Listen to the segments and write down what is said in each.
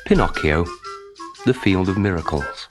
Pinocchio, the Field of Miracles.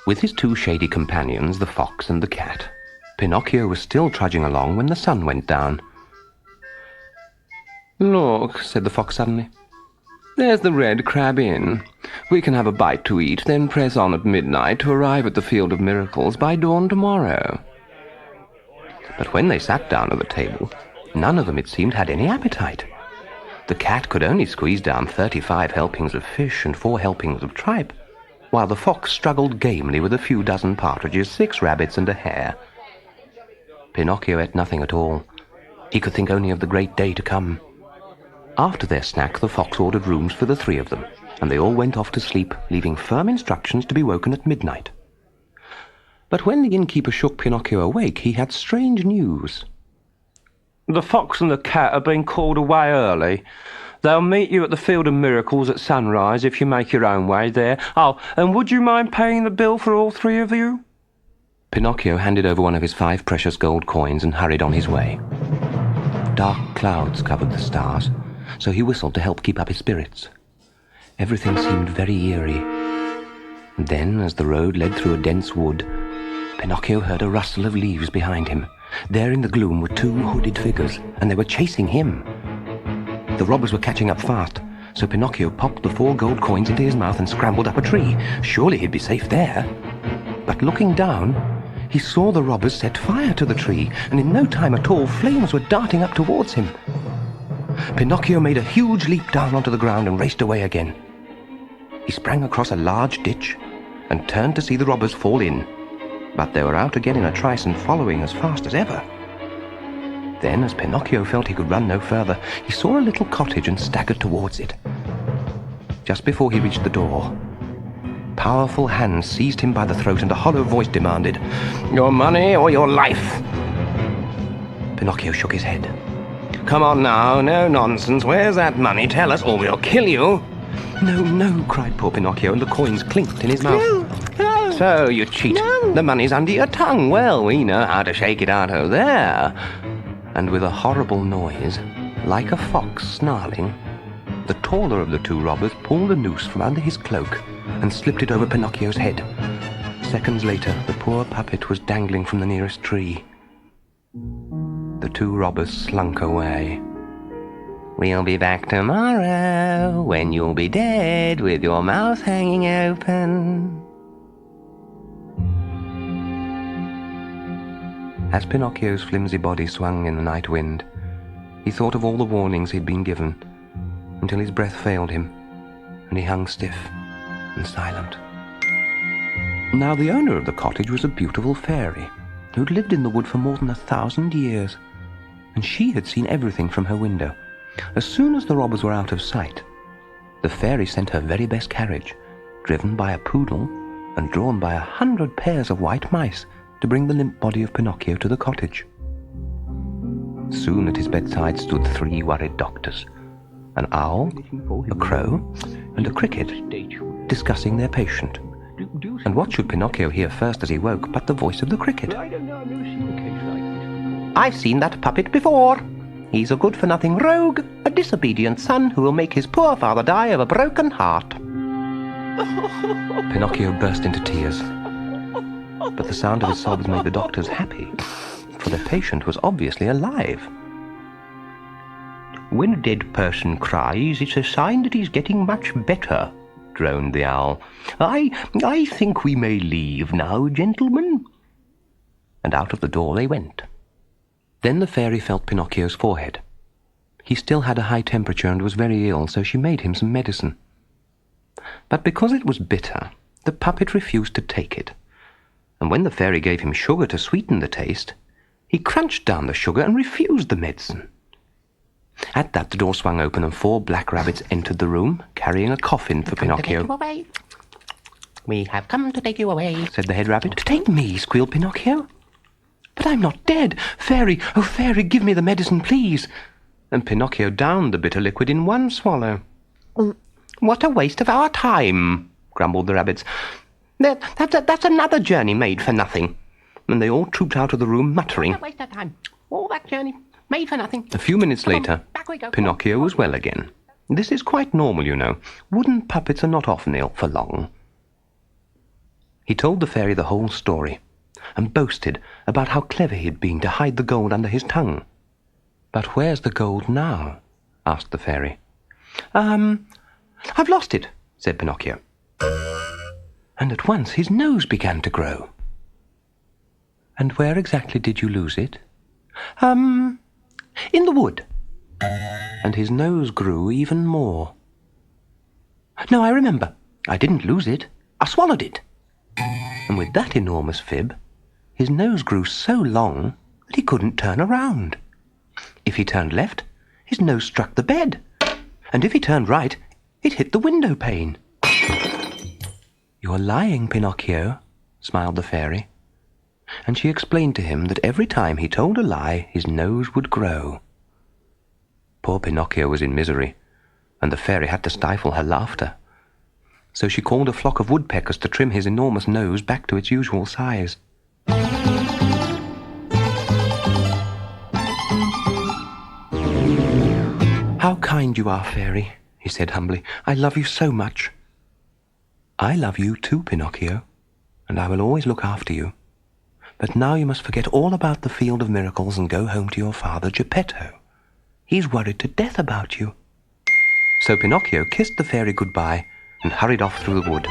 With his two shady companions, the fox and the cat, Pinocchio was still trudging along when the sun went down. "Look," said the fox suddenly, "there's the Red Crab Inn. We can have a bite to eat, then press on at midnight to arrive at the Field of Miracles by dawn tomorrow." But when they sat down at the table, none of them, it seemed, had any appetite. The cat could only squeeze down 35 helpings of fish and 4 helpings of tripe, while the fox struggled gamely with a few dozen partridges, 6 rabbits, and a hare. Pinocchio ate nothing at all. He could think only of the great day to come. After their snack, the fox ordered rooms for the 3 of them, and they all went off to sleep, leaving firm instructions to be woken at midnight. But when the innkeeper shook Pinocchio awake, he had strange news. "The fox and the cat have been called away early. They'll meet you at the Field of Miracles at sunrise if you make your own way there. Oh, and would you mind paying the bill for all 3 of you?" Pinocchio handed over one of his 5 precious gold coins and hurried on his way. Dark clouds covered the stars, so he whistled to help keep up his spirits. Everything seemed very eerie. And then, as the road led through a dense wood, Pinocchio heard a rustle of leaves behind him. There in the gloom were 2 hooded figures, and they were chasing him. The robbers were catching up fast, so Pinocchio popped the 4 gold coins into his mouth and scrambled up a tree. Surely he'd be safe there. But looking down, he saw the robbers set fire to the tree, and in no time at all, flames were darting up towards him. Pinocchio made a huge leap down onto the ground and raced away again. He sprang across a large ditch and turned to see the robbers fall in, but they were out again in a trice and following as fast as ever. Then, as Pinocchio felt he could run no further, he saw a little cottage and staggered towards it. Just before he reached the door, powerful hands seized him by the throat and a hollow voice demanded, "Your money or your life?" Pinocchio shook his head. "Come on now, no nonsense. Where's that money? Tell us or we'll kill you." "No, no," cried poor Pinocchio, and the coins clinked in his mouth. "No. So, you cheat. No. The money's under your tongue. Well, we know how to shake it out of there." And with a horrible noise, like a fox snarling, the taller of the 2 robbers pulled a noose from under his cloak and slipped it over Pinocchio's head. Seconds later, the poor puppet was dangling from the nearest tree. The 2 robbers slunk away. "We'll be back tomorrow, when you'll be dead with your mouth hanging open." As Pinocchio's flimsy body swung in the night wind, he thought of all the warnings he'd been given, until his breath failed him, and he hung stiff and silent. Now the owner of the cottage was a beautiful fairy, who'd lived in the wood for more than 1,000 years, and she had seen everything from her window. As soon as the robbers were out of sight, the fairy sent her very best carriage, driven by a poodle and drawn by 100 pairs of white mice, to bring the limp body of Pinocchio to the cottage. Soon at his bedside stood 3 worried doctors, an owl, a crow, and a cricket, discussing their patient. And what should Pinocchio hear first as he woke but the voice of the cricket? "I've seen that puppet before. He's a good-for-nothing rogue, a disobedient son who will make his poor father die of a broken heart." Pinocchio burst into tears. But the sound of his sobs made the doctors happy, for their patient was obviously alive. "When a dead person cries, it's a sign that he's getting much better," droned the owl. I think we may leave now, gentlemen." And out of the door they went. Then the fairy felt Pinocchio's forehead. He still had a high temperature and was very ill, so she made him some medicine. But because it was bitter, the puppet refused to take it. And when the fairy gave him sugar to sweeten the taste, he crunched down the sugar and refused the medicine. At that, the door swung open and 4 black rabbits entered the room, carrying a coffin for Pinocchio. "We have come to take you away," said the head rabbit. "To take me?" squealed Pinocchio. "But I'm not dead. Fairy, oh fairy, give me the medicine, please." And Pinocchio downed the bitter liquid in 1 swallow. "What a waste of our time," grumbled the rabbits. That's another journey made for nothing." And they all trooped out of the room muttering, "What a waste of time. All that journey Made for nothing. A few minutes later, Back we go. Pinocchio was well again. This is quite normal, you know. Wooden puppets are not often ill for long. He told the fairy the whole story, and boasted about how clever he'd been to hide the gold under his tongue. "But where's the gold now?" asked the fairy. I've lost it," said Pinocchio. And at once his nose began to grow. "And where exactly did you lose it?" In the wood." And his nose grew even more. "No, I remember. I didn't lose it. I swallowed it." And with that enormous fib, his nose grew so long that he couldn't turn around. If he turned left, his nose struck the bed, and if he turned right, it hit the window pane. "You're lying, Pinocchio," smiled the fairy, and she explained to him that every time he told a lie, his nose would grow. Poor Pinocchio was in misery, and the fairy had to stifle her laughter. So she called a flock of woodpeckers to trim his enormous nose back to its usual size. "How kind you are, fairy," he said humbly. "I love you so much." "I love you too, Pinocchio, and I will always look after you. But now you must forget all about the Field of Miracles and go home to your father, Geppetto. He's worried to death about you." So Pinocchio kissed the fairy goodbye and hurried off through the wood.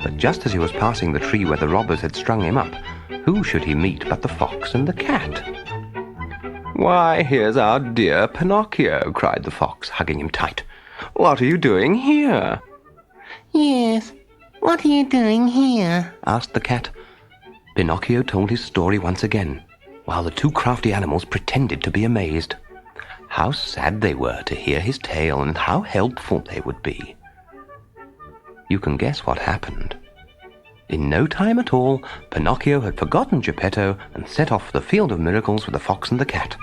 But just as he was passing the tree where the robbers had strung him up, who should he meet but the fox and the cat? "Why, here's our dear Pinocchio," cried the fox, hugging him tight. "What are you doing here?" Yes, what are you doing here? asked the cat. Pinocchio told his story once again, while the two crafty animals pretended to be amazed. How sad they were to hear his tale, and how helpful they would be. You can guess what happened. In no time at all, Pinocchio had forgotten Geppetto and set off for the Field of Miracles with the fox and the cat.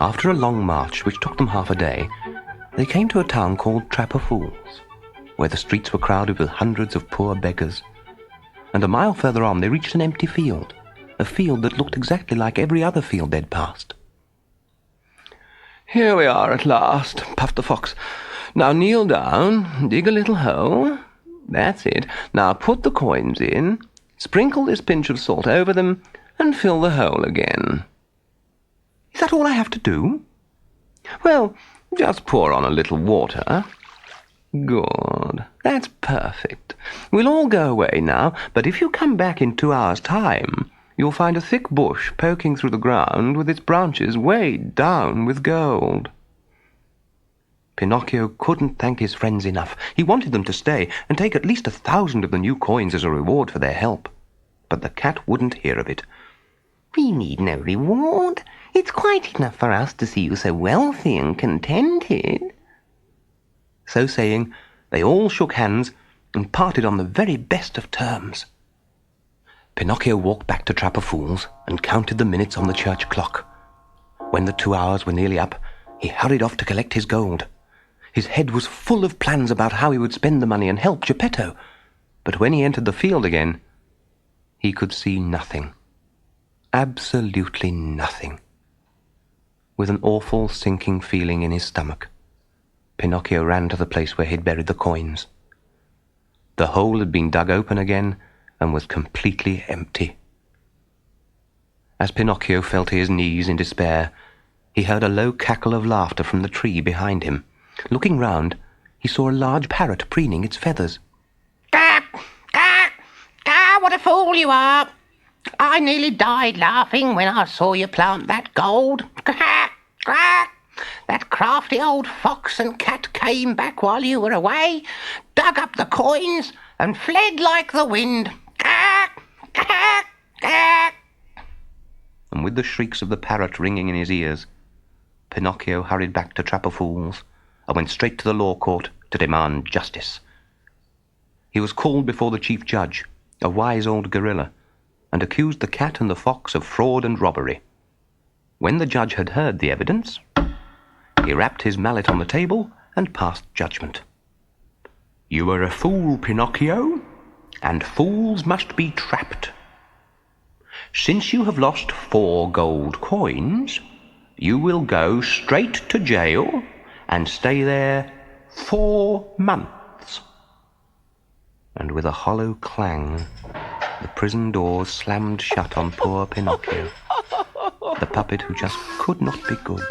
After a long march, which took them half a day, they came to a town called Trap o' Fools, where the streets were crowded with hundreds of poor beggars. And a mile further on they reached an empty field, a field that looked exactly like every other field they'd passed. "Here we are at last," puffed the fox. "Now kneel down, dig a little hole. That's it. Now put the coins in, sprinkle this pinch of salt over them, and fill the hole again." "Is that all I have to do?" "Well, just pour on a little water." "Good. That's perfect. We'll all go away now, but if you come back in 2 hours' time, you'll find a thick bush poking through the ground with its branches weighed down with gold." Pinocchio couldn't thank his friends enough. He wanted them to stay and take at least 1,000 of the new coins as a reward for their help. But the cat wouldn't hear of it. We need no reward. It's quite enough for us to see you so wealthy and contented. So saying, they all shook hands and parted on the very best of terms. Pinocchio walked back to Trap o' Fools and counted the minutes on the church clock. When the 2 hours were nearly up, he hurried off to collect his gold. His head was full of plans about how he would spend the money and help Geppetto. But when he entered the field again, he could see nothing. Absolutely nothing. With an awful sinking feeling in his stomach, Pinocchio ran to the place where he'd buried the coins. The hole had been dug open again and was completely empty. As Pinocchio fell to his knees in despair, he heard a low cackle of laughter from the tree behind him. Looking round, he saw a large parrot preening its feathers. Gah! Gah! Gah! What a fool you are! I nearly died laughing when I saw you plant that gold. Gah! Gah! That crafty old fox and cat came back while you were away, dug up the coins, and fled like the wind. Gah! Gah! Gah! And with the shrieks of the parrot ringing in his ears, Pinocchio hurried back to Trap o' Fools and went straight to the law court to demand justice. He was called before the chief judge, a wise old gorilla, and accused the cat and the fox of fraud and robbery. When the judge had heard the evidence, he rapped his mallet on the table and passed judgment. "You are a fool, Pinocchio, and fools must be trapped. Since you have lost 4 gold coins, you will go straight to jail and stay there 4 months." And with a hollow clang, the prison doors slammed shut on poor Pinocchio, the puppet who just could not be good.